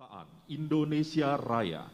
Saat Indonesia Raya.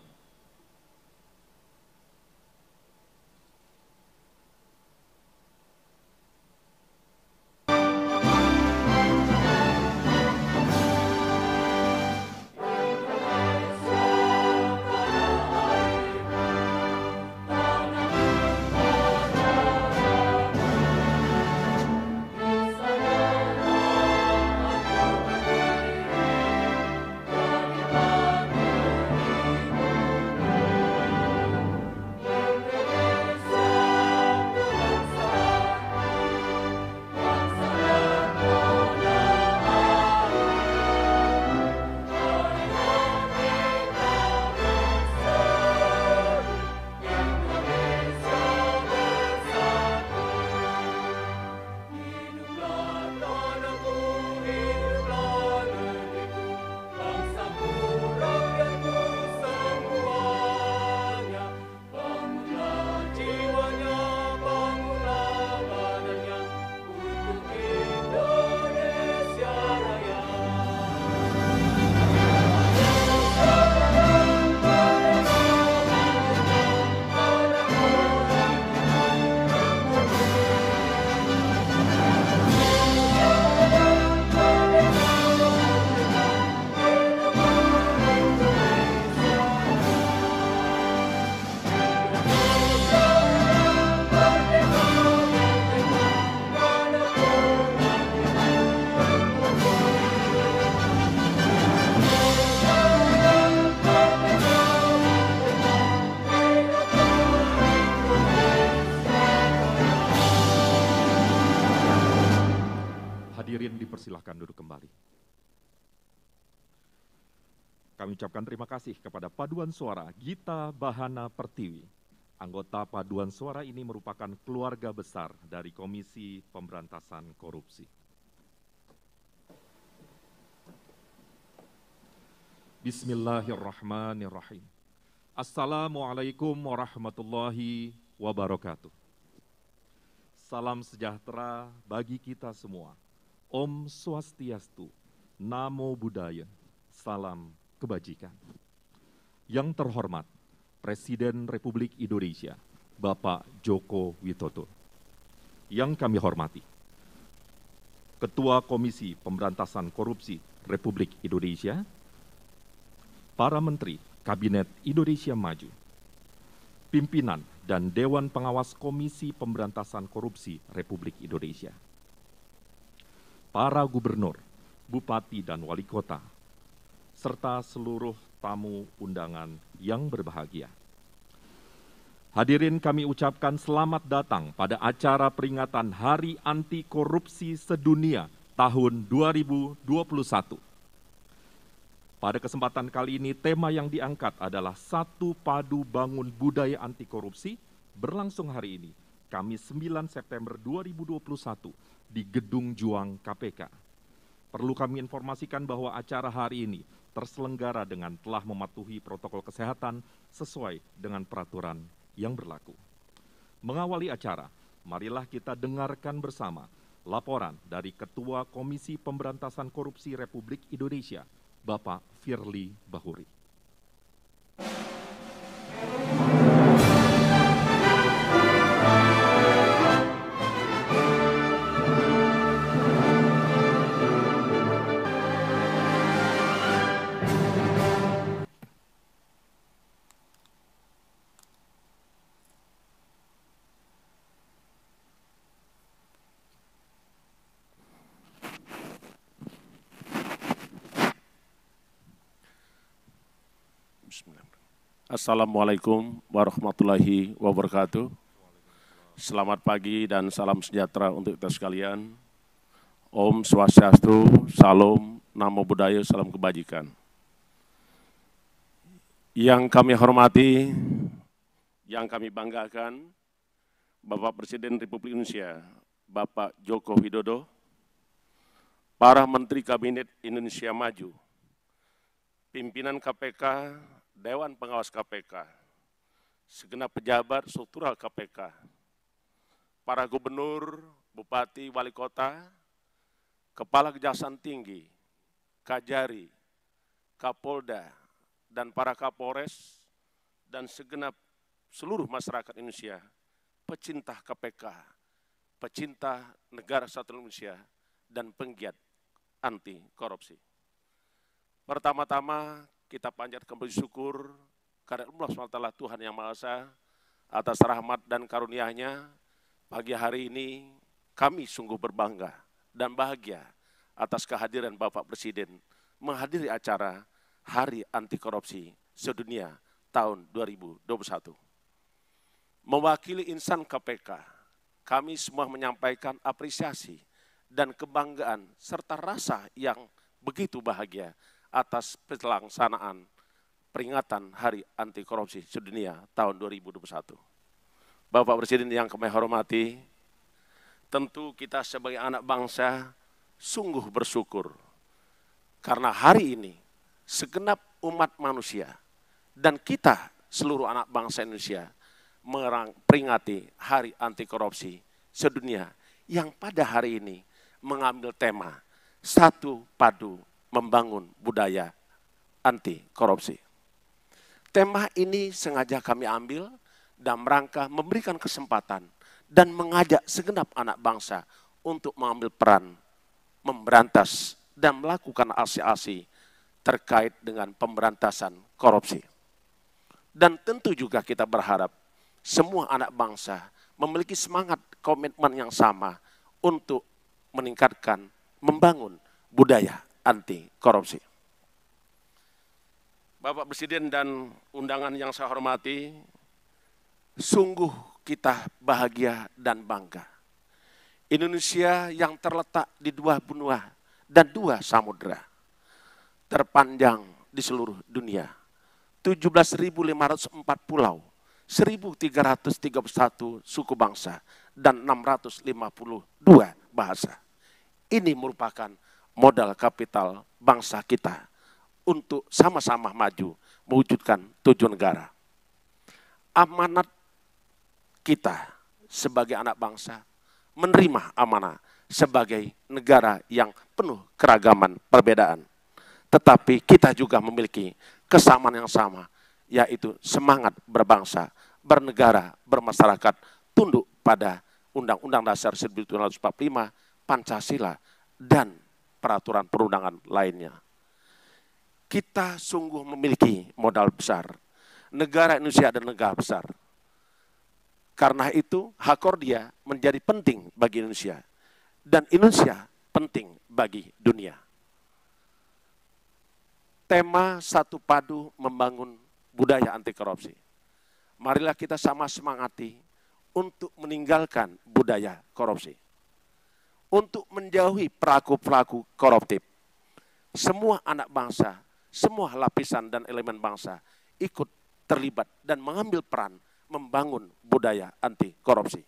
Hadirin dipersilahkan duduk kembali. Kami ucapkan terima kasih kepada Paduan Suara Gita Bahana Pertiwi. Anggota Paduan Suara ini merupakan keluarga besar dari Komisi Pemberantasan Korupsi. Bismillahirrahmanirrahim. Assalamualaikum warahmatullahi wabarakatuh. Salam sejahtera bagi kita semua. Om Swastiastu, Namo Buddhaya, salam kebajikan. Yang terhormat, Presiden Republik Indonesia, Bapak Joko Widodo. Yang kami hormati, Ketua Komisi Pemberantasan Korupsi Republik Indonesia, para Menteri Kabinet Indonesia Maju, pimpinan dan Dewan Pengawas Komisi Pemberantasan Korupsi Republik Indonesia, para gubernur, bupati, dan wali kota, serta seluruh tamu undangan yang berbahagia. Hadirin, kami ucapkan selamat datang pada acara peringatan Hari Anti Korupsi Sedunia tahun 2021. Pada kesempatan kali ini, tema yang diangkat adalah Satu Padu Bangun Budaya Anti Korupsi, berlangsung hari ini, Kamis 9 September 2021, di Gedung Juang KPK. Perlu kami informasikan bahwa acara hari ini terselenggara dengan telah mematuhi protokol kesehatan sesuai dengan peraturan yang berlaku. Mengawali acara, marilah kita dengarkan bersama laporan dari Ketua Komisi Pemberantasan Korupsi Republik Indonesia, Bapak Firly Bahuri. Assalamualaikum warahmatullahi wabarakatuh. Selamat pagi dan salam sejahtera untuk kita sekalian. Om Swastiastu, Salam, Namo Buddhaya, salam kebajikan. Yang kami hormati, yang kami banggakan, Bapak Presiden Republik Indonesia, Bapak Joko Widodo, para Menteri Kabinet Indonesia Maju, pimpinan KPK, Dewan Pengawas KPK, segenap pejabat struktural KPK, para gubernur, bupati, wali kota, kepala kejaksaan tinggi, Kajari, Kapolda, dan para Kapolres dan segenap seluruh masyarakat Indonesia, pecinta KPK, pecinta negara kesatuan Indonesia, dan penggiat anti korupsi. Pertama-tama kita panjatkan puji syukur kepada Allah SWT Tuhan Yang Maha Esa atas rahmat dan karunia-Nya. Pagi hari ini kami sungguh berbangga dan bahagia atas kehadiran Bapak Presiden menghadiri acara Hari Anti Korupsi Sedunia tahun 2021. Mewakili insan KPK, kami semua menyampaikan apresiasi dan kebanggaan serta rasa yang begitu bahagia atas pelaksanaan peringatan Hari Anti Korupsi Sedunia tahun 2021. Bapak Presiden yang kami hormati, tentu kita sebagai anak bangsa sungguh bersyukur karena hari ini segenap umat manusia dan kita seluruh anak bangsa Indonesia memperingati Hari Anti Korupsi Sedunia yang pada hari ini mengambil tema Satu Padu Membangun Budaya Anti Korupsi. Tema ini sengaja kami ambil dalam rangka memberikan kesempatan dan mengajak segenap anak bangsa untuk mengambil peran memberantas dan melakukan aksi-aksi terkait dengan pemberantasan korupsi. Dan tentu juga kita berharap semua anak bangsa memiliki semangat komitmen yang sama untuk meningkatkan, membangun budaya anti korupsi. Bapak Presiden dan undangan yang saya hormati, sungguh kita bahagia dan bangga. Indonesia yang terletak di dua benua dan dua samudera, terpanjang di seluruh dunia, 17.504 pulau, 1.331 suku bangsa, dan 652 bahasa. Ini merupakan modal kapital bangsa kita untuk sama-sama maju mewujudkan tujuan negara. Amanat kita sebagai anak bangsa menerima amanah sebagai negara yang penuh keragaman perbedaan. Tetapi kita juga memiliki kesamaan yang sama, yaitu semangat berbangsa, bernegara, bermasyarakat, tunduk pada Undang-Undang Dasar 1945, Pancasila, dan peraturan perundangan lainnya. Kita sungguh memiliki modal besar. Negara Indonesia adalah negara besar. Karena itu, Hakordia menjadi penting bagi Indonesia. Dan Indonesia penting bagi dunia. Tema Satu Padu Membangun Budaya Anti Korupsi. Marilah kita sama semangati untuk meninggalkan budaya korupsi. Untuk menjauhi pelaku-pelaku koruptif. Semua anak bangsa, semua lapisan dan elemen bangsa ikut terlibat dan mengambil peran membangun budaya anti korupsi.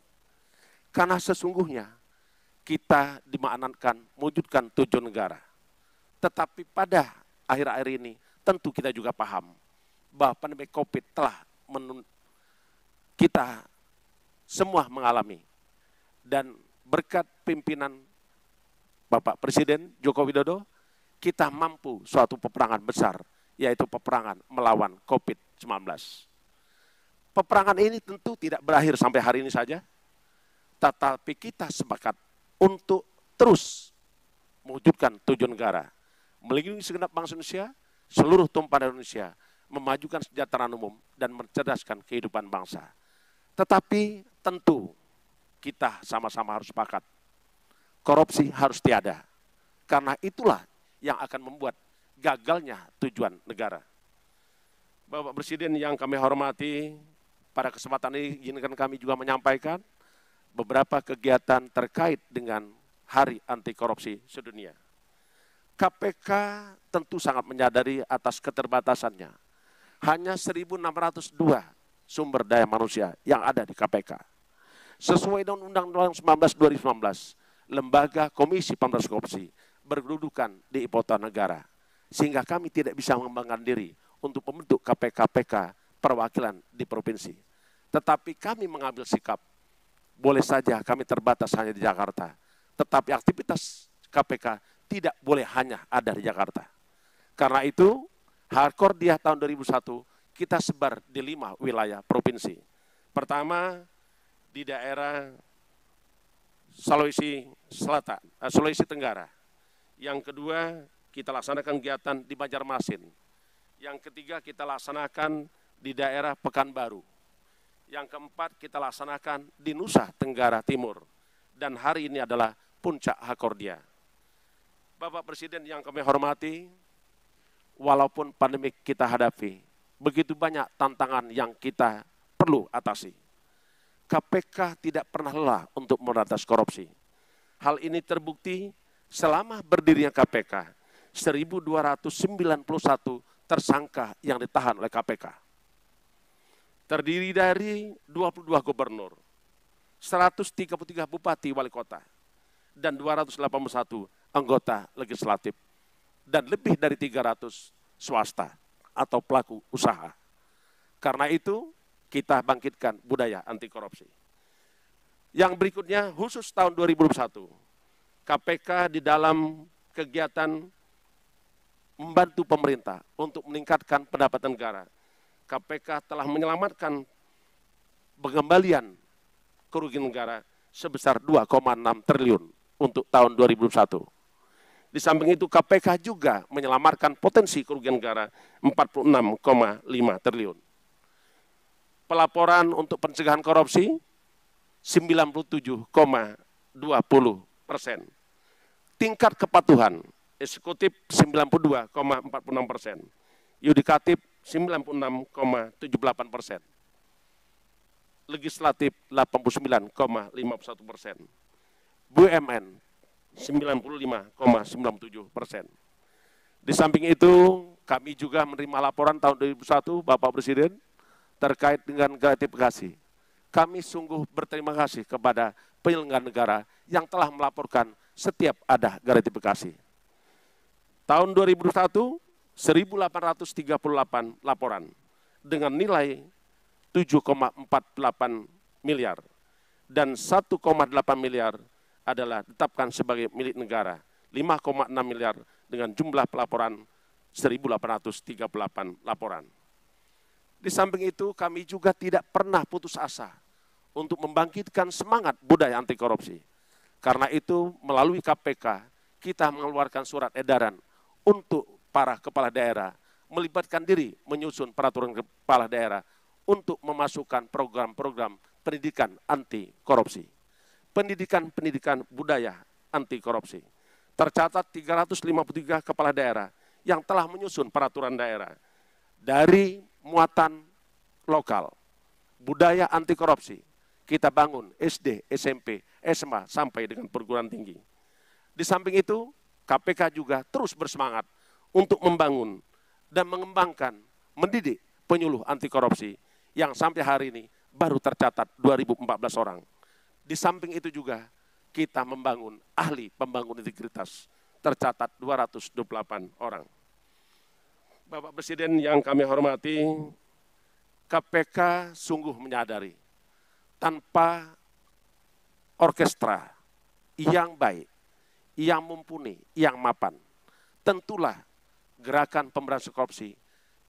Karena sesungguhnya kita dimaknakan mewujudkan tujuan negara. Tetapi pada akhir-akhir ini tentu kita juga paham bahwa pandemi COVID telah kita semua mengalami. Dan berkat pimpinan Bapak Presiden Joko Widodo, kita mampu suatu peperangan besar, yaitu peperangan melawan COVID-19. Peperangan ini tentu tidak berakhir sampai hari ini saja, tetapi kita sepakat untuk terus mewujudkan tujuan negara, melindungi segenap bangsa Indonesia, seluruh tumpah Indonesia, memajukan kesejahteraan umum dan mencerdaskan kehidupan bangsa. Tetapi tentu kita sama-sama harus sepakat, korupsi harus tiada, karena itulah yang akan membuat gagalnya tujuan negara. Bapak Presiden yang kami hormati, pada kesempatan ini izinkan kami juga menyampaikan beberapa kegiatan terkait dengan Hari Anti Korupsi Sedunia. KPK tentu sangat menyadari atas keterbatasannya. Hanya 1.602 sumber daya manusia yang ada di KPK. Sesuai dengan Undang-Undang 19/2019, Lembaga Komisi Pemberantasan Korupsi berkedudukan di ibu kota negara, sehingga kami tidak bisa mengembangkan diri untuk membentuk KPK perwakilan di provinsi. Tetapi kami mengambil sikap, boleh saja kami terbatas hanya di Jakarta, tetapi aktivitas KPK tidak boleh hanya ada di Jakarta. Karena itu, Hakordia tahun 2001 kita sebar di 5 wilayah provinsi. Pertama di daerah Sulawesi Selatan, Sulawesi Tenggara. Yang kedua kita laksanakan kegiatan di Banjarmasin. Yang ketiga kita laksanakan di daerah Pekanbaru. Yang keempat kita laksanakan di Nusa Tenggara Timur. Dan hari ini adalah puncak Hakordia. Bapak Presiden yang kami hormati, walaupun pandemi kita hadapi, begitu banyak tantangan yang kita perlu atasi. KPK tidak pernah lelah untuk memberantas korupsi. Hal ini terbukti selama berdirinya KPK, 1.291 tersangka yang ditahan oleh KPK. Terdiri dari 22 gubernur, 133 bupati wali kota, dan 281 anggota legislatif, dan lebih dari 300 swasta atau pelaku usaha. Karena itu, kita bangkitkan budaya anti korupsi. Yang berikutnya, khusus tahun 2021, KPK di dalam kegiatan membantu pemerintah untuk meningkatkan pendapatan negara. KPK telah menyelamatkan pengembalian kerugian negara sebesar 2,6 triliun untuk tahun 2021. Di samping itu KPK juga menyelamatkan potensi kerugian negara 46,5 triliun. Pelaporan untuk pencegahan korupsi 97,20%. Tingkat kepatuhan eksekutif 92,46%. Yudikatif 96,78%. Legislatif 89,51%. BUMN 95,97%. Di samping itu, kami juga menerima laporan tahun 2001 Bapak Presiden terkait dengan gratifikasi. Kami sungguh berterima kasih kepada penyelenggara negara yang telah melaporkan setiap ada gratifikasi. Tahun 2001, 1.838 laporan dengan nilai 7,48 miliar dan 1,8 miliar adalah ditetapkan sebagai milik negara, 5,6 miliar dengan jumlah pelaporan 1.838 laporan. Di samping itu kami juga tidak pernah putus asa untuk membangkitkan semangat budaya anti korupsi. Karena itu melalui KPK kita mengeluarkan surat edaran untuk para kepala daerah melibatkan diri menyusun peraturan kepala daerah untuk memasukkan program-program pendidikan anti korupsi. Pendidikan budaya anti korupsi. Tercatat 353 kepala daerah yang telah menyusun peraturan daerah dari muatan lokal, budaya anti korupsi. Kita bangun SD, SMP, SMA sampai dengan perguruan tinggi. Di samping itu, KPK juga terus bersemangat untuk membangun dan mengembangkan, mendidik penyuluh anti korupsi yang sampai hari ini baru tercatat 2014 orang. Di samping itu juga kita membangun ahli pembangun integritas, tercatat 228 orang. Bapak Presiden yang kami hormati, KPK sungguh menyadari tanpa orkestra yang baik, yang mumpuni, yang mapan, tentulah gerakan pemberantasan korupsi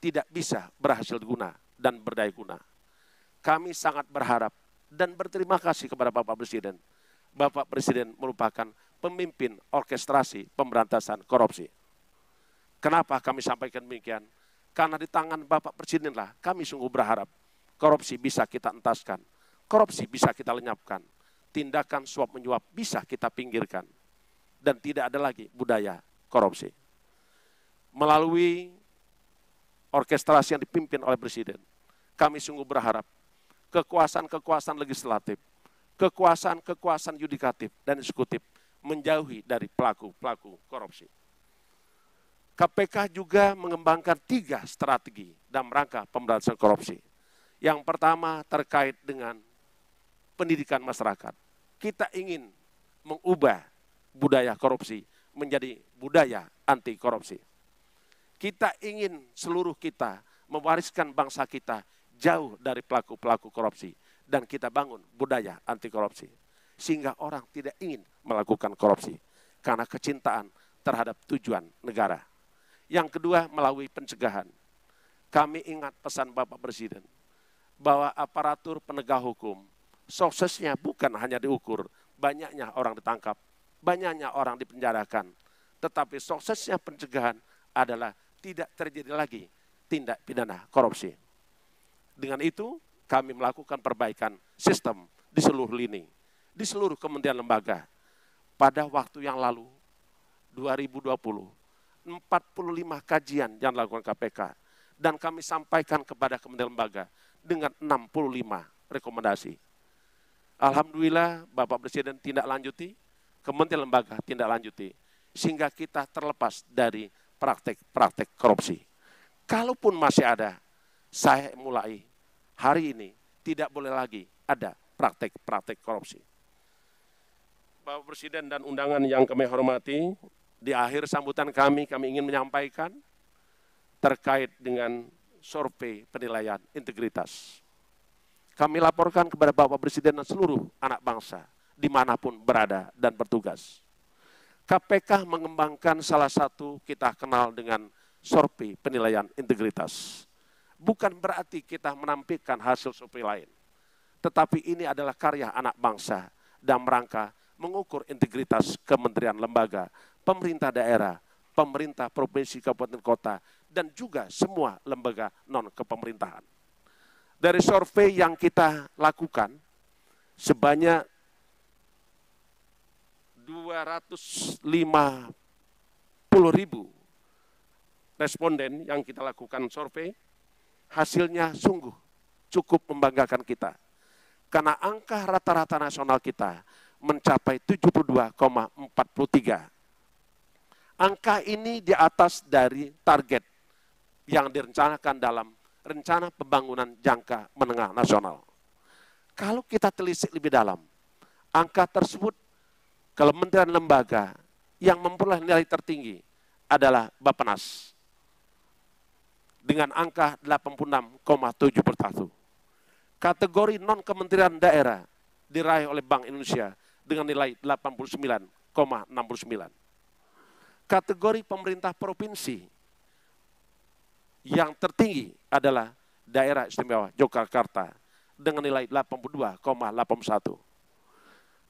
tidak bisa berhasil guna dan berdaya guna. Kami sangat berharap dan berterima kasih kepada Bapak Presiden. Bapak Presiden merupakan pemimpin orkestrasi pemberantasan korupsi. Kenapa kami sampaikan demikian? Karena di tangan Bapak Presidenlah kami sungguh berharap korupsi bisa kita entaskan, korupsi bisa kita lenyapkan, tindakan suap menyuap bisa kita pinggirkan, dan tidak ada lagi budaya korupsi. Melalui orkestrasi yang dipimpin oleh Presiden, kami sungguh berharap kekuasaan-kekuasaan legislatif, kekuasaan-kekuasaan yudikatif dan eksekutif menjauhi dari pelaku-pelaku korupsi. KPK juga mengembangkan 3 strategi dalam rangka pemberantasan korupsi. Yang pertama terkait dengan pendidikan masyarakat. Kita ingin mengubah budaya korupsi menjadi budaya anti korupsi. Kita ingin seluruh kita mewariskan bangsa kita jauh dari pelaku-pelaku korupsi. Dan kita bangun budaya anti korupsi. Sehingga orang tidak ingin melakukan korupsi. Karena kecintaan terhadap tujuan negara. Yang kedua, melalui pencegahan. Kami ingat pesan Bapak Presiden, bahwa aparatur penegak hukum, suksesnya bukan hanya diukur banyaknya orang ditangkap, banyaknya orang dipenjarakan, tetapi suksesnya pencegahan adalah tidak terjadi lagi tindak pidana korupsi. Dengan itu, kami melakukan perbaikan sistem di seluruh lini, di seluruh kementerian lembaga. Pada waktu yang lalu, 2020, 45 kajian yang dilakukan KPK, dan kami sampaikan kepada kementerian lembaga dengan 65 rekomendasi. Alhamdulillah Bapak Presiden tindak lanjuti, kementerian lembaga tindak lanjuti, sehingga kita terlepas dari praktek-praktek korupsi. Kalaupun masih ada, saya mulai hari ini tidak boleh lagi ada praktek-praktek korupsi. Bapak Presiden dan undangan yang kami hormati, di akhir sambutan kami ingin menyampaikan terkait dengan survei penilaian integritas. Kami laporkan kepada Bapak Presiden dan seluruh anak bangsa, dimanapun berada dan bertugas. KPK mengembangkan salah satu kita kenal dengan survei penilaian integritas. Bukan berarti kita menampilkan hasil survei lain, tetapi ini adalah karya anak bangsa dalam rangka mengukur integritas kementerian lembaga, pemerintah daerah, pemerintah provinsi, kabupaten, kota, dan juga semua lembaga non-kepemerintahan. Dari survei yang kita lakukan, sebanyak 250.000 responden yang kita lakukan survei, hasilnya sungguh cukup membanggakan kita. Karena angka rata-rata nasional kita mencapai 72,43. Angka ini di atas dari target yang direncanakan dalam rencana pembangunan jangka menengah nasional. Kalau kita telisik lebih dalam, angka tersebut kementerian lembaga yang memperoleh nilai tertinggi adalah Bappenas dengan angka 86,71. Kategori non-kementerian daerah diraih oleh Bank Indonesia dengan nilai 89,69. Kategori pemerintah provinsi yang tertinggi adalah Daerah Istimewa Yogyakarta dengan nilai 82,81.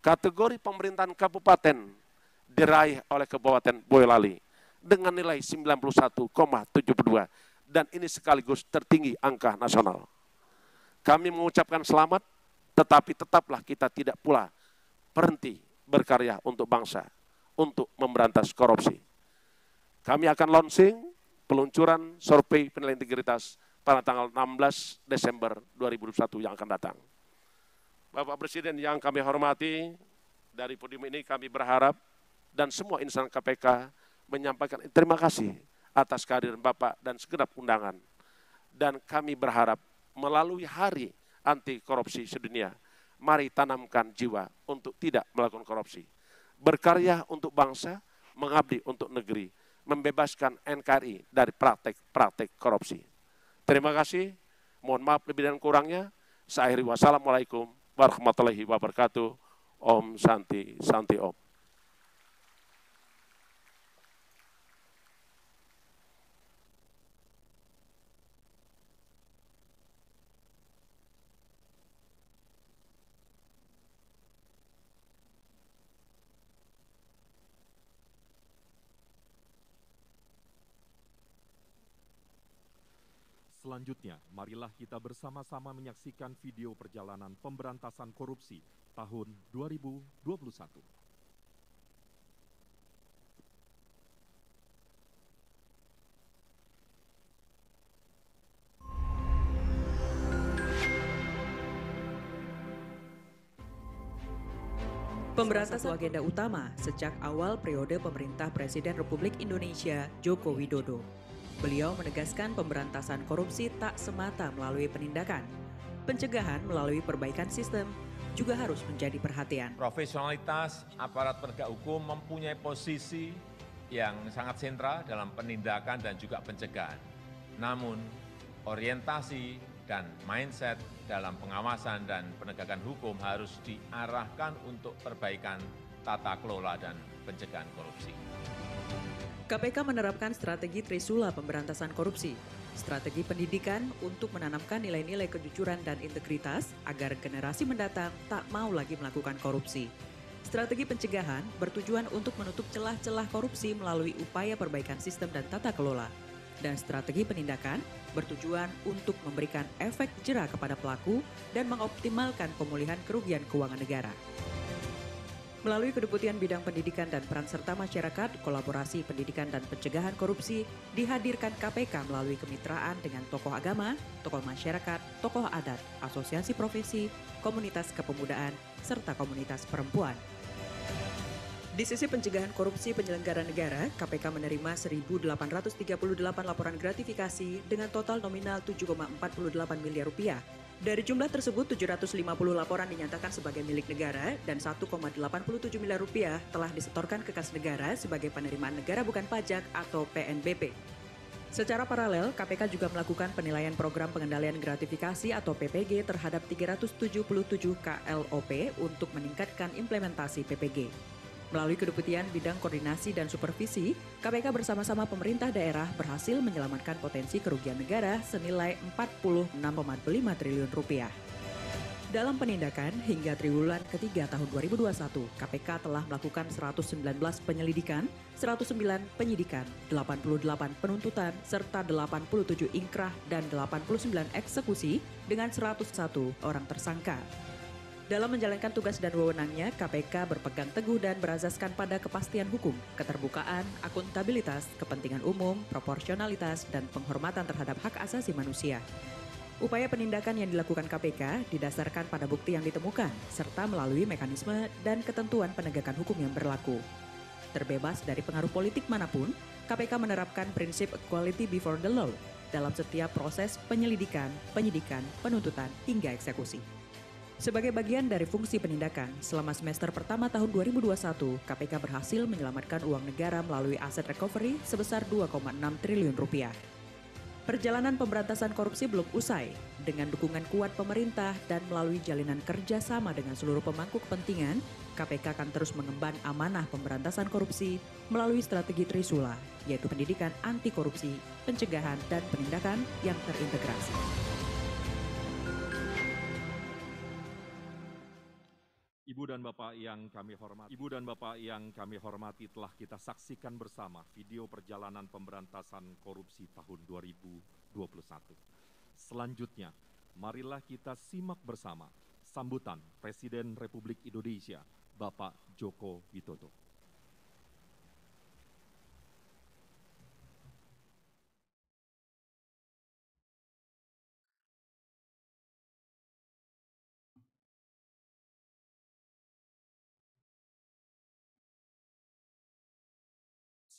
Kategori pemerintahan kabupaten diraih oleh Kabupaten Boyolali dengan nilai 91,72, dan ini sekaligus tertinggi angka nasional. Kami mengucapkan selamat, tetapi tetaplah kita tidak pula berhenti berkarya untuk bangsa, untuk memberantas korupsi. Kami akan launching peluncuran survei penilaian integritas pada tanggal 16 Desember 2021 yang akan datang. Bapak Presiden yang kami hormati, dari podium ini kami berharap dan semua insan KPK menyampaikan terima kasih atas kehadiran Bapak dan segenap undangan. Dan kami berharap melalui Hari Anti Korupsi Sedunia, mari tanamkan jiwa untuk tidak melakukan korupsi. Berkarya untuk bangsa, mengabdi untuk negeri, membebaskan NKRI dari praktek-praktek korupsi. Terima kasih, mohon maaf lebih dan kurangnya. Saya akhiri, wassalamualaikum warahmatullahi wabarakatuh. Om Santi, Santi Om. Selanjutnya, marilah kita bersama-sama menyaksikan video perjalanan pemberantasan korupsi tahun 2021. Pemberantasan agenda utama sejak awal periode pemerintah Presiden Republik Indonesia Joko Widodo. Beliau menegaskan pemberantasan korupsi tak semata melalui penindakan. Pencegahan melalui perbaikan sistem juga harus menjadi perhatian. Profesionalitas aparat penegak hukum mempunyai posisi yang sangat sentral dalam penindakan dan juga pencegahan. Namun, orientasi dan mindset dalam pengawasan dan penegakan hukum harus diarahkan untuk perbaikan tata kelola dan pencegahan korupsi. KPK menerapkan strategi Trisula pemberantasan korupsi, strategi pendidikan untuk menanamkan nilai-nilai kejujuran dan integritas agar generasi mendatang tak mau lagi melakukan korupsi. Strategi pencegahan bertujuan untuk menutup celah-celah korupsi melalui upaya perbaikan sistem dan tata kelola. Dan strategi penindakan bertujuan untuk memberikan efek jera kepada pelaku dan mengoptimalkan pemulihan kerugian keuangan negara. Melalui kedeputian bidang pendidikan dan peran serta masyarakat, kolaborasi pendidikan dan pencegahan korupsi dihadirkan KPK melalui kemitraan dengan tokoh agama, tokoh masyarakat, tokoh adat, asosiasi profesi, komunitas kepemudaan, serta komunitas perempuan. Di sisi pencegahan korupsi penyelenggara negara, KPK menerima 1.838 laporan gratifikasi dengan total nominal 7,48 miliar rupiah. Dari jumlah tersebut, 750 laporan dinyatakan sebagai milik negara dan 1,87 miliar rupiah telah disetorkan ke kas negara sebagai penerimaan negara bukan pajak atau PNBP. Secara paralel, KPK juga melakukan penilaian program pengendalian gratifikasi atau PPG terhadap 377 KLOP untuk meningkatkan implementasi PPG. Melalui kedeputian bidang koordinasi dan supervisi, KPK bersama-sama pemerintah daerah berhasil menyelamatkan potensi kerugian negara senilai 46,5 triliun rupiah. Dalam penindakan, hingga triwulan ketiga tahun 2021, KPK telah melakukan 119 penyelidikan, 109 penyidikan, 88 penuntutan, serta 87 ingkrah dan 89 eksekusi dengan 101 orang tersangka. Dalam menjalankan tugas dan wewenangnya, KPK berpegang teguh dan berazaskan pada kepastian hukum, keterbukaan, akuntabilitas, kepentingan umum, proporsionalitas, dan penghormatan terhadap hak asasi manusia. Upaya penindakan yang dilakukan KPK didasarkan pada bukti yang ditemukan, serta melalui mekanisme dan ketentuan penegakan hukum yang berlaku. Terbebas dari pengaruh politik manapun, KPK menerapkan prinsip equality before the law dalam setiap proses penyelidikan, penyidikan, penuntutan, hingga eksekusi. Sebagai bagian dari fungsi penindakan, selama semester pertama tahun 2021, KPK berhasil menyelamatkan uang negara melalui aset recovery sebesar 2,6 triliun rupiah. Perjalanan pemberantasan korupsi belum usai. Dengan dukungan kuat pemerintah dan melalui jalinan kerjasama dengan seluruh pemangku kepentingan, KPK akan terus mengemban amanah pemberantasan korupsi melalui strategi Trisula, yaitu pendidikan anti korupsi, pencegahan, dan penindakan yang terintegrasi. Ibu dan Bapak yang kami hormati, telah kita saksikan bersama video perjalanan pemberantasan korupsi tahun 2021. Selanjutnya, marilah kita simak bersama sambutan Presiden Republik Indonesia, Bapak Joko Widodo.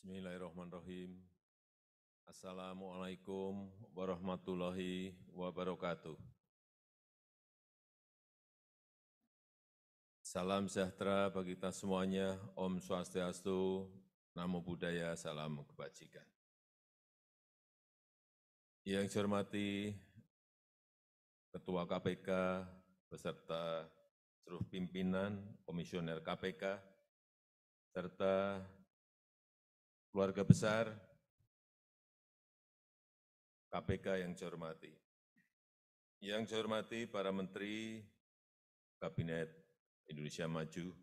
Bismillahirrahmanirrahim. Assalamualaikum warahmatullahi wabarakatuh. Salam sejahtera bagi kita semuanya. Om Swastiastu, Namo Buddhaya, salam kebajikan. Yang saya hormati Ketua KPK beserta seluruh pimpinan komisioner KPK serta keluarga besar KPK yang saya hormati. Yang saya hormati para Menteri Kabinet Indonesia Maju.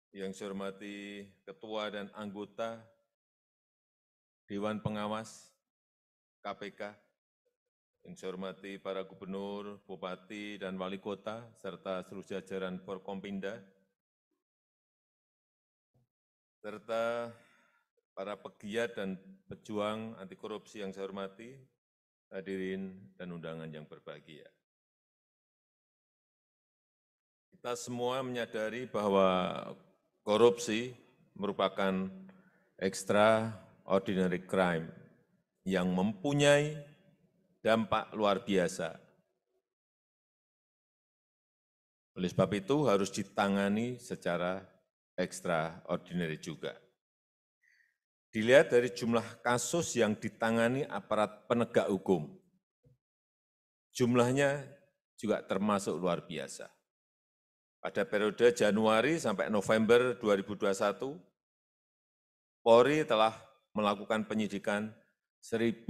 Yang saya hormati Ketua dan anggota Dewan Pengawas KPK. Yang saya hormati para Gubernur, Bupati, dan Wali Kota, serta seluruh jajaran Forkompinda, serta para pegiat dan pejuang anti korupsi yang saya hormati, hadirin dan undangan yang berbahagia. Kita semua menyadari bahwa korupsi merupakan extraordinary crime yang mempunyai dampak luar biasa. Oleh sebab itu harus ditangani secara extraordinary juga. Dilihat dari jumlah kasus yang ditangani aparat penegak hukum, jumlahnya juga termasuk luar biasa. pada periode Januari sampai November 2021, Polri telah melakukan penyidikan 1.032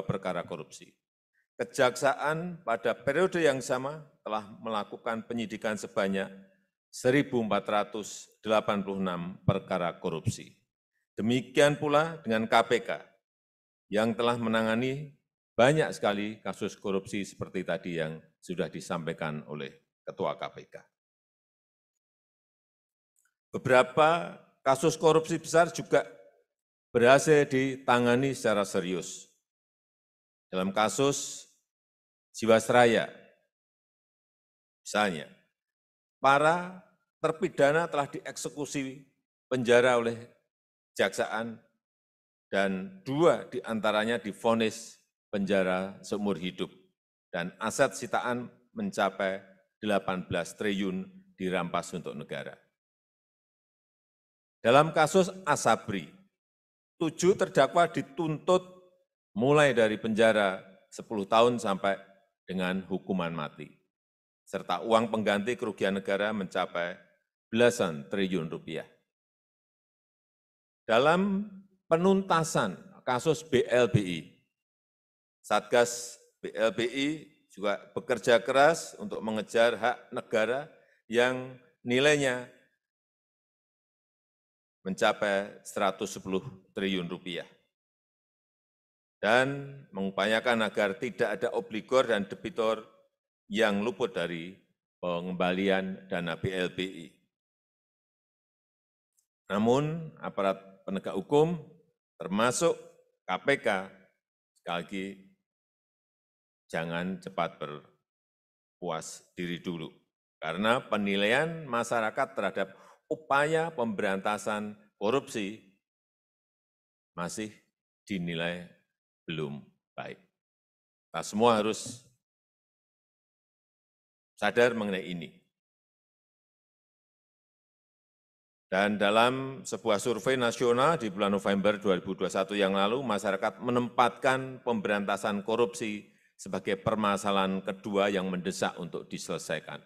perkara korupsi. Kejaksaan pada periode yang sama telah melakukan penyidikan sebanyak 1.486 perkara korupsi. Demikian pula dengan KPK yang telah menangani banyak sekali kasus korupsi seperti tadi yang sudah disampaikan oleh Ketua KPK. Beberapa kasus korupsi besar juga berhasil ditangani secara serius. Dalam kasus Jiwasraya, misalnya, para terpidana telah dieksekusi penjara oleh kejaksaan dan 2 diantaranya divonis penjara seumur hidup dan aset sitaan mencapai 18 triliun dirampas untuk negara. Dalam kasus Asabri, 7 terdakwa dituntut mulai dari penjara 10 tahun sampai dengan hukuman mati, serta uang pengganti kerugian negara mencapai belasan triliun rupiah. Dalam penuntasan kasus BLBI, Satgas BLBI juga bekerja keras untuk mengejar hak negara yang nilainya mencapai 110 triliun rupiah dan mengupayakan agar tidak ada obligor dan debitor yang luput dari pengembalian dana BLBI. Namun, aparat penegak hukum termasuk KPK, sekali lagi, jangan cepat berpuas diri dulu, karena penilaian masyarakat terhadap upaya pemberantasan korupsi masih dinilai belum baik. Kita semua harus sadar mengenai ini. Dan dalam sebuah survei nasional di bulan November 2021 yang lalu, masyarakat menempatkan pemberantasan korupsi sebagai permasalahan kedua yang mendesak untuk diselesaikan.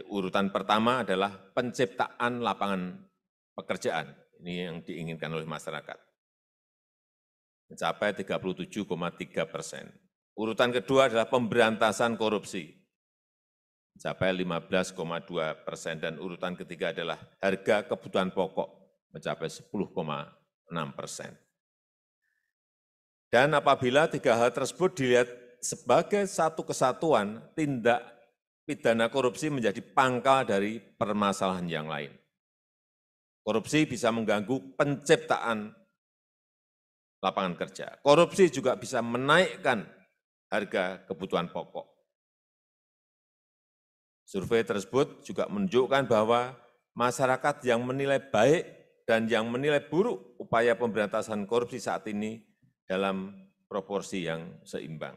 Urutan pertama adalah penciptaan lapangan pekerjaan. Ini yang diinginkan oleh masyarakat. Mencapai 37,3%. Urutan kedua adalah pemberantasan korupsi. Mencapai 15,2%. Dan urutan ketiga adalah harga kebutuhan pokok. Mencapai 10,6%. Dan apabila 3 hal tersebut dilihat sebagai satu kesatuan, tindak pidana korupsi menjadi pangkal dari permasalahan yang lain. Korupsi bisa mengganggu penciptaan lapangan kerja. Korupsi juga bisa menaikkan harga kebutuhan pokok. Survei tersebut juga menunjukkan bahwa masyarakat yang menilai baik dan yang menilai buruk upaya pemberantasan korupsi saat ini dalam proporsi yang seimbang.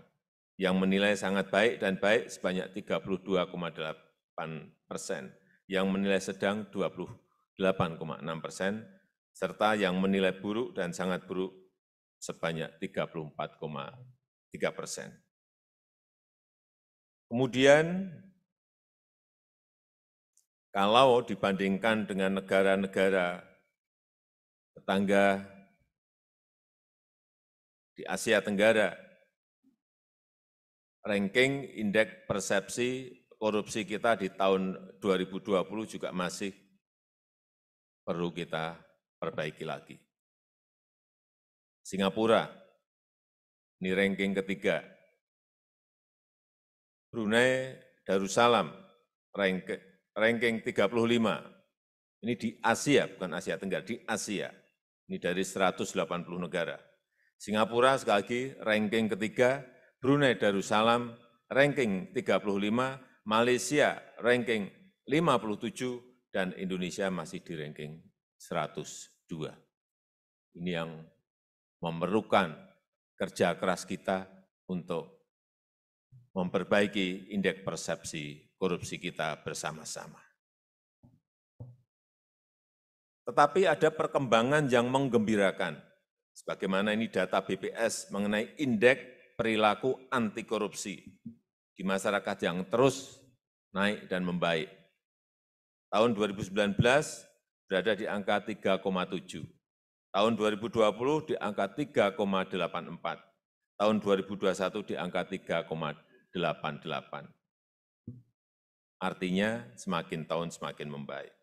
Yang menilai sangat baik dan baik sebanyak 32,8%, yang menilai sedang 28,6%, serta yang menilai buruk dan sangat buruk sebanyak 34,3%. Kemudian, kalau dibandingkan dengan negara-negara tetangga di Asia Tenggara, ranking indeks persepsi korupsi kita di tahun 2020 juga masih perlu kita perbaiki lagi. Singapura, ini ranking ketiga. Brunei Darussalam, ranking 35. Ini di Asia, bukan Asia Tenggara, di Asia. Ini dari 180 negara. Singapura sekali lagi ranking ketiga, Brunei Darussalam ranking 35, Malaysia ranking 57, dan Indonesia masih di ranking 102. Ini yang memerlukan kerja keras kita untuk memperbaiki indeks persepsi korupsi kita bersama-sama. Tetapi ada perkembangan yang menggembirakan, sebagaimana ini data BPS mengenai indeks perilaku anti korupsi di masyarakat yang terus naik dan membaik. Tahun 2019 berada di angka 3,7. Tahun 2020 di angka 3,84. Tahun 2021 di angka 3,88. Artinya semakin tahun semakin membaik.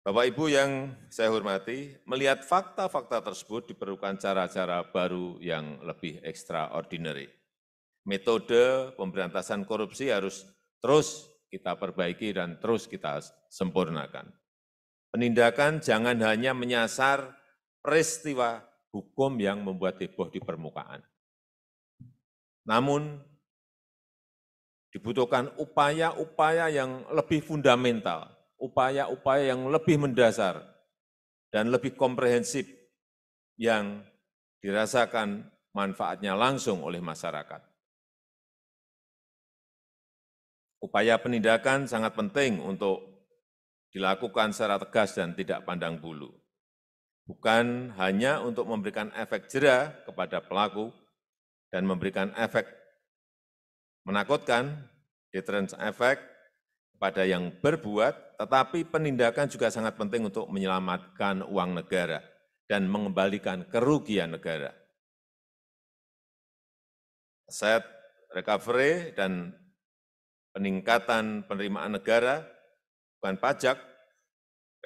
Bapak Ibu yang saya hormati, melihat fakta-fakta tersebut diperlukan cara-cara baru yang lebih extraordinary. Metode pemberantasan korupsi harus terus kita perbaiki dan terus kita sempurnakan. Penindakan jangan hanya menyasar peristiwa hukum yang membuat heboh di permukaan. Namun, dibutuhkan upaya-upaya yang lebih fundamental, upaya-upaya yang lebih mendasar dan lebih komprehensif yang dirasakan manfaatnya langsung oleh masyarakat. Upaya penindakan sangat penting untuk dilakukan secara tegas dan tidak pandang bulu. Bukan hanya untuk memberikan efek jera kepada pelaku dan memberikan efek menakutkan, deterrence effect pada yang berbuat, tetapi penindakan juga sangat penting untuk menyelamatkan uang negara dan mengembalikan kerugian negara. Aset recovery dan peningkatan penerimaan negara, bukan pajak,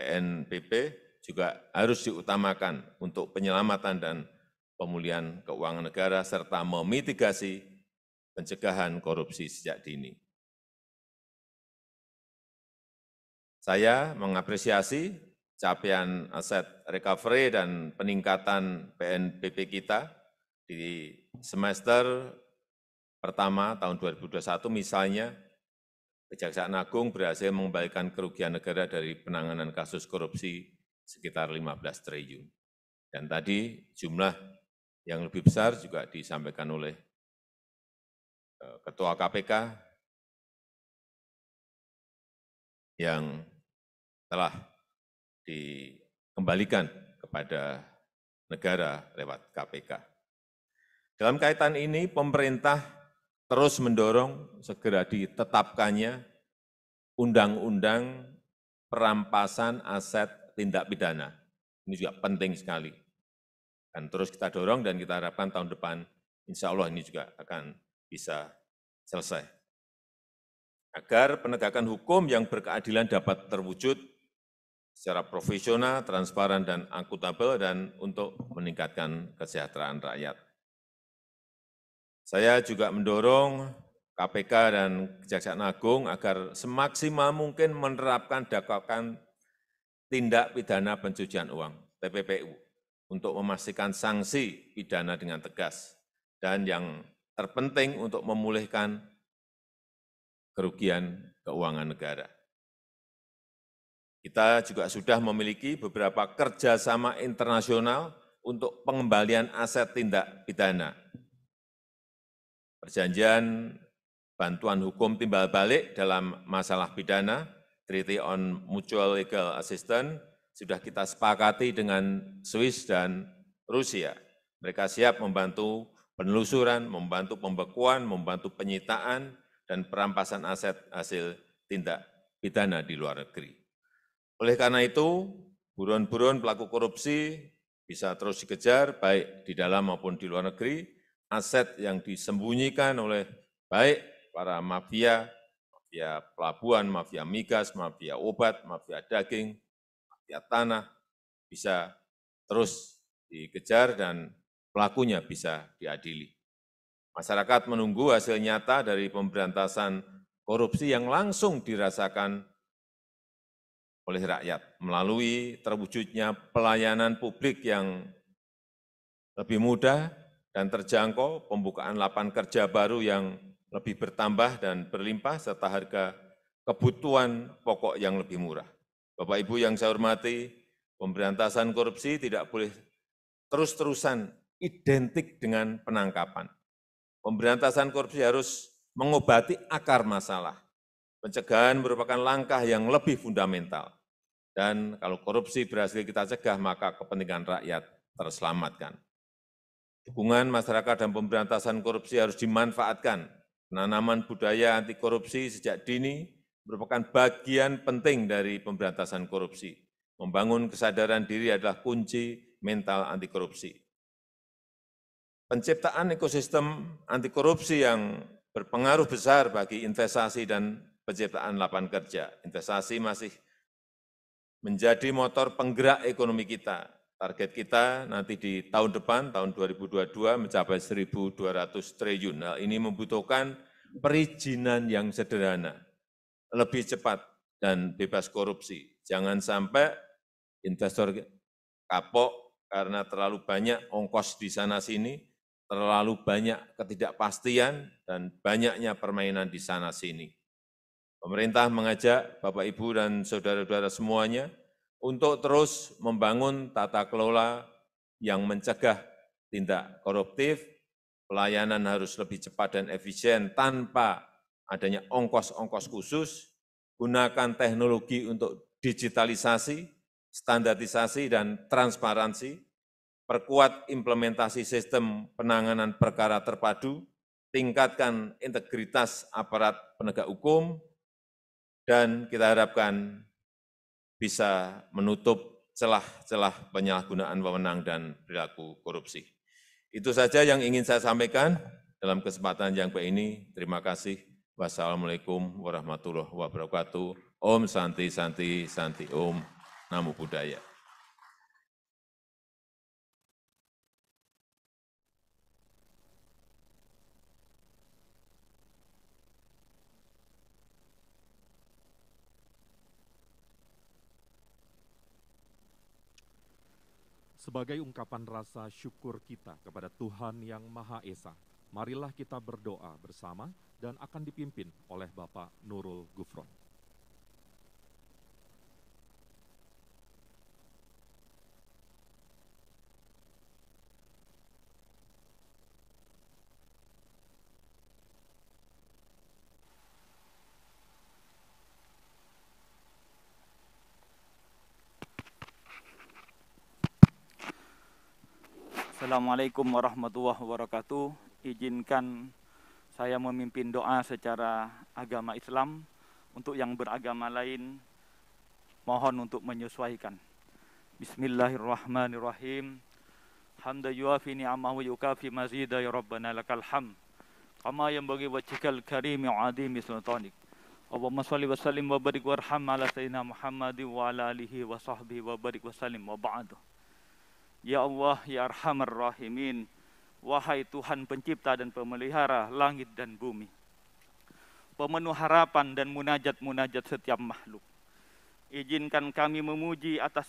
PNBP juga harus diutamakan untuk penyelamatan dan pemulihan keuangan negara serta memitigasi pencegahan korupsi sejak dini. Saya mengapresiasi capaian aset recovery dan peningkatan PNBP kita di semester pertama tahun 2021 misalnya, Kejaksaan Agung berhasil mengembalikan kerugian negara dari penanganan kasus korupsi sekitar 15 triliun. Dan tadi jumlah yang lebih besar juga disampaikan oleh Ketua KPK yang telah dikembalikan kepada negara lewat KPK. Dalam kaitan ini, pemerintah terus mendorong segera ditetapkannya Undang-Undang Perampasan Aset Tindak Pidana. Ini juga penting sekali. Dan terus kita dorong dan kita harapkan tahun depan, insya Allah ini juga akan bisa selesai. Agar penegakan hukum yang berkeadilan dapat terwujud secara profesional, transparan, dan akuntabel, dan untuk meningkatkan kesejahteraan rakyat. Saya juga mendorong KPK dan Kejaksaan Agung agar semaksimal mungkin menerapkan dakwaan tindak pidana pencucian uang, TPPU, untuk memastikan sanksi pidana dengan tegas, dan yang terpenting untuk memulihkan kerugian keuangan negara. Kita juga sudah memiliki beberapa kerjasama internasional untuk pengembalian aset tindak pidana. Perjanjian bantuan hukum timbal balik dalam masalah pidana, Treaty on Mutual Legal Assistance, sudah kita sepakati dengan Swiss dan Rusia. Mereka siap membantu penelusuran, membantu pembekuan, membantu penyitaan, dan perampasan aset hasil tindak pidana di luar negeri. Oleh karena itu, buron-buron pelaku korupsi bisa terus dikejar, baik di dalam maupun di luar negeri. Aset yang disembunyikan oleh baik para mafia, mafia pelabuhan, mafia migas, mafia obat, mafia daging, mafia tanah, bisa terus dikejar dan pelakunya bisa diadili. Masyarakat menunggu hasil nyata dari pemberantasan korupsi yang langsung dirasakan oleh rakyat melalui terwujudnya pelayanan publik yang lebih mudah dan terjangkau, pembukaan lapangan kerja baru yang lebih bertambah dan berlimpah, serta harga kebutuhan pokok yang lebih murah. Bapak Ibu yang saya hormati, pemberantasan korupsi tidak boleh terus-terusan identik dengan penangkapan. Pemberantasan korupsi harus mengobati akar masalah. Pencegahan merupakan langkah yang lebih fundamental. Dan kalau korupsi berhasil kita cegah, maka kepentingan rakyat terselamatkan. Dukungan masyarakat dan pemberantasan korupsi harus dimanfaatkan. Penanaman budaya anti korupsi sejak dini merupakan bagian penting dari pemberantasan korupsi. Membangun kesadaran diri adalah kunci mental anti korupsi. Penciptaan ekosistem anti korupsi yang berpengaruh besar bagi investasi dan penciptaan lapangan kerja. Investasi masih menjadi motor penggerak ekonomi kita. Target kita nanti di tahun depan, tahun 2022, mencapai 1.200 triliun. Hal ini membutuhkan perizinan yang sederhana, lebih cepat, dan bebas korupsi. Jangan sampai investor kapok karena terlalu banyak ongkos di sana-sini, terlalu banyak ketidakpastian, dan banyaknya permainan di sana-sini. Pemerintah mengajak Bapak, Ibu, dan saudara-saudara semuanya untuk terus membangun tata kelola yang mencegah tindak koruptif. Pelayanan harus lebih cepat dan efisien tanpa adanya ongkos-ongkos khusus. Gunakan teknologi untuk digitalisasi, standarisasi, dan transparansi. Perkuat implementasi sistem penanganan perkara terpadu. Tingkatkan integritas aparat penegak hukum. Dan kita harapkan bisa menutup celah-celah penyalahgunaan wewenang dan perilaku korupsi. Itu saja yang ingin saya sampaikan dalam kesempatan yang baik ini. Terima kasih. Wassalamualaikum warahmatullahi wabarakatuh. Om Santi Santi Santi Om. Namo Buddhaya. Sebagai ungkapan rasa syukur kita kepada Tuhan Yang Maha Esa, marilah kita berdoa bersama dan akan dipimpin oleh Bapak Nurul Gufron. Assalamualaikum warahmatullahi wabarakatuh. Izinkan saya memimpin doa secara agama Islam. Untuk yang beragama lain, mohon untuk menyesuaikan. Bismillahirrahmanirrahim. Hamda yuafi ni'amahu wa yukafi mazida ya Rabbana lakal hamd. Kama yanbaghi wajhikal karimi wa adimi sultanik. Allahumma shalli wa sallim wa barik warham ala sayyidina Muhammadin wa ala alihi wa sahbihi wa barik wa sallim wa ba'du. Ya Allah, ya Arhamar Rahimin, wahai Tuhan pencipta dan pemelihara langit dan bumi, pemenuh harapan dan munajat-munajat setiap makhluk. Izinkan kami memuji atas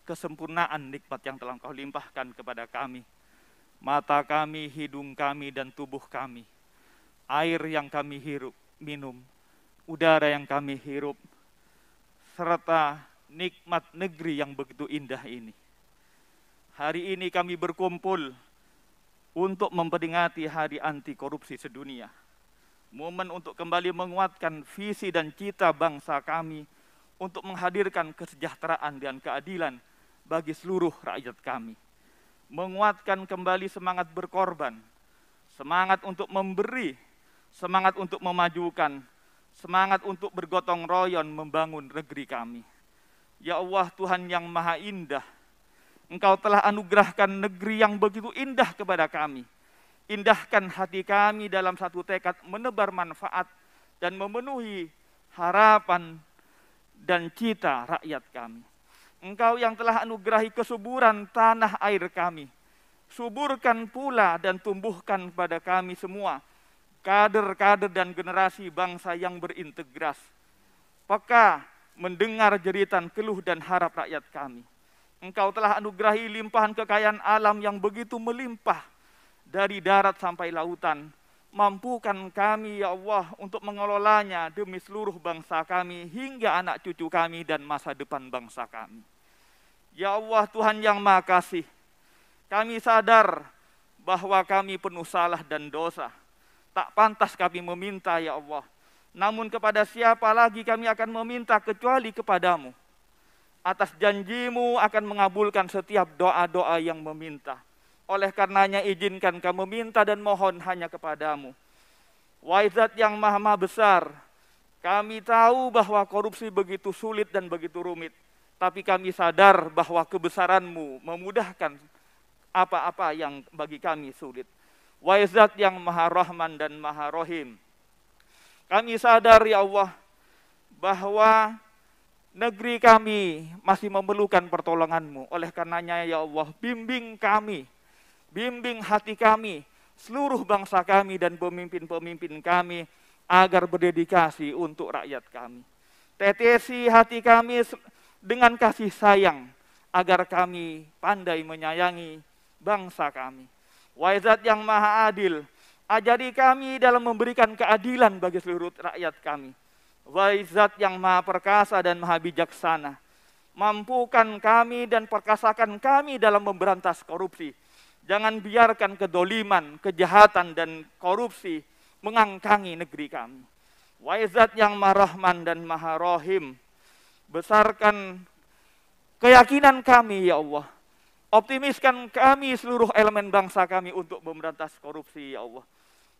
kesempurnaan nikmat yang telah Engkau limpahkan kepada kami. Mata kami, hidung kami, dan tubuh kami. Air yang kami hirup, minum, udara yang kami hirup, serta nikmat negeri yang begitu indah ini. Hari ini kami berkumpul untuk memperingati Hari Anti Korupsi Sedunia. Momen untuk kembali menguatkan visi dan cita bangsa kami untuk menghadirkan kesejahteraan dan keadilan bagi seluruh rakyat kami. Menguatkan kembali semangat berkorban, semangat untuk memberi, semangat untuk memajukan, semangat untuk bergotong royong membangun negeri kami. Ya Allah, Tuhan yang Maha Indah, Engkau telah anugerahkan negeri yang begitu indah kepada kami. Indahkan hati kami dalam satu tekad menebar manfaat dan memenuhi harapan dan cita rakyat kami. Engkau yang telah anugerahi kesuburan tanah air kami. Suburkan pula dan tumbuhkan pada kami semua kader-kader dan generasi bangsa yang berintegras, peka mendengar jeritan keluh dan harap rakyat kami. Engkau telah anugerahi limpahan kekayaan alam yang begitu melimpah dari darat sampai lautan. Mampukan kami ya Allah untuk mengelolanya demi seluruh bangsa kami hingga anak cucu kami dan masa depan bangsa kami. Ya Allah, Tuhan yang Maha Kasih, kami sadar bahwa kami penuh salah dan dosa. Tak pantas kami meminta ya Allah. Namun kepada siapa lagi kami akan meminta kecuali kepadamu. Atas janjimu akan mengabulkan setiap doa-doa yang meminta. Oleh karenanya izinkan kami meminta dan mohon hanya kepadamu. Wahai Zat yang Maha Besar, Kami tahu bahwa korupsi begitu sulit dan begitu rumit, tapi kami sadar bahwa kebesaran-Mu memudahkan apa-apa yang bagi kami sulit. Wahai Zat yang Maha Rahman dan Maha Rahim, kami sadar ya Allah bahwa negeri kami masih memerlukan pertolongan-Mu. Oleh karenanya ya Allah, bimbing kami, bimbing hati kami, seluruh bangsa kami dan pemimpin-pemimpin kami agar berdedikasi untuk rakyat kami. Tetesi hati kami dengan kasih sayang agar kami pandai menyayangi bangsa kami. Wahai Zat yang Maha Adil, ajari kami dalam memberikan keadilan bagi seluruh rakyat kami. Wahai Zat yang Maha Perkasa dan Maha Bijaksana, mampukan kami dan perkasakan kami dalam memberantas korupsi. Jangan biarkan kedoliman, kejahatan, dan korupsi mengangkangi negeri kami. Wahai Zat yang Maha Rahman dan Maha Rahim, besarkan keyakinan kami ya Allah. Optimiskan kami seluruh elemen bangsa kami untuk memberantas korupsi ya Allah.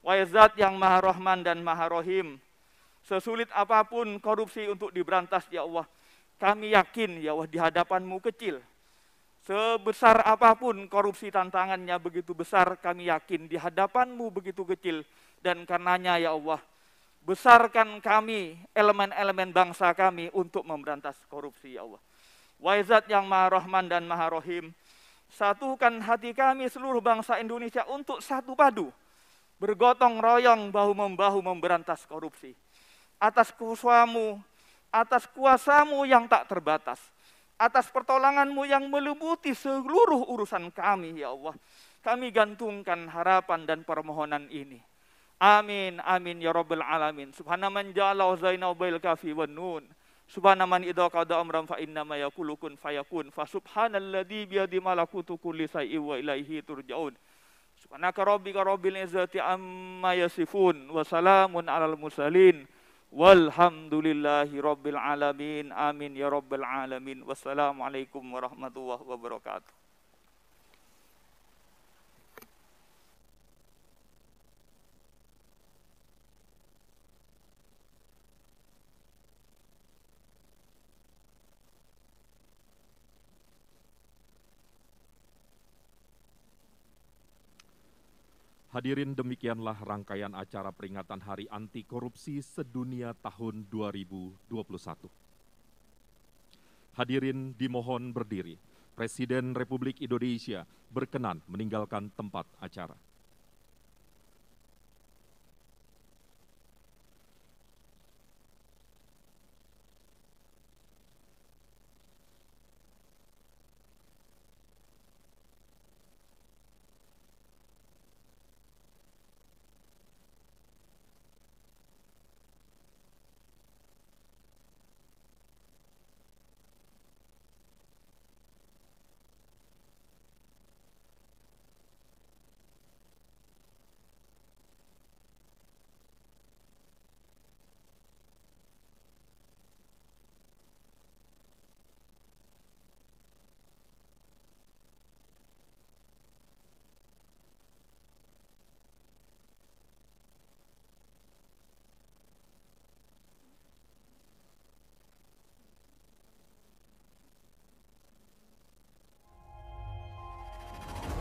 Wahai Zat yang Maha Rahman dan Maha Rahim, sesulit apapun korupsi untuk diberantas ya Allah, kami yakin ya Allah di hadapan-Mu kecil. Sebesar apapun korupsi tantangannya begitu besar, kami yakin di hadapan-Mu begitu kecil. Dan karenanya ya Allah, besarkan kami, elemen-elemen bangsa kami untuk memberantas korupsi ya Allah. Wahai Zat yang Maha Rahman dan Maha Rahim, satukan hati kami seluruh bangsa Indonesia untuk satu padu, bergotong royong bahu-membahu memberantas korupsi. Atas kuasa-Mu yang tak terbatas, atas pertolongan-Mu yang meliputi seluruh urusan kami ya Allah, kami gantungkan harapan dan permohonan ini. Amin, amin ya rabbal alamin. Subhana man ja'ala zaina bil kafi wan nun. Subhana man idza qada amran fa inna ma yaqulu kun fayakun. Fa subhanalladzi bi yadi malakutu kulli shay'in wa ilaihi turja'un. Subhanaka rabbika rabbil izzati amma yasifun wa salamun alal mursalin. Walhamdulillahi rabbil alamin. Amin ya rabbal alamin. Wassalamualaikum warahmatullahi wabarakatuh. Hadirin, demikianlah rangkaian acara peringatan Hari Anti Korupsi Sedunia tahun 2021. Hadirin dimohon berdiri. Presiden Republik Indonesia berkenan meninggalkan tempat acara.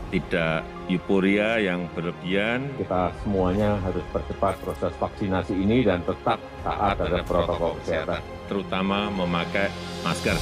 Tidak euforia yang berlebihan. Kita semuanya harus percepat proses vaksinasi ini dan tetap taat terhadap protokol kesehatan. Terutama memakai masker.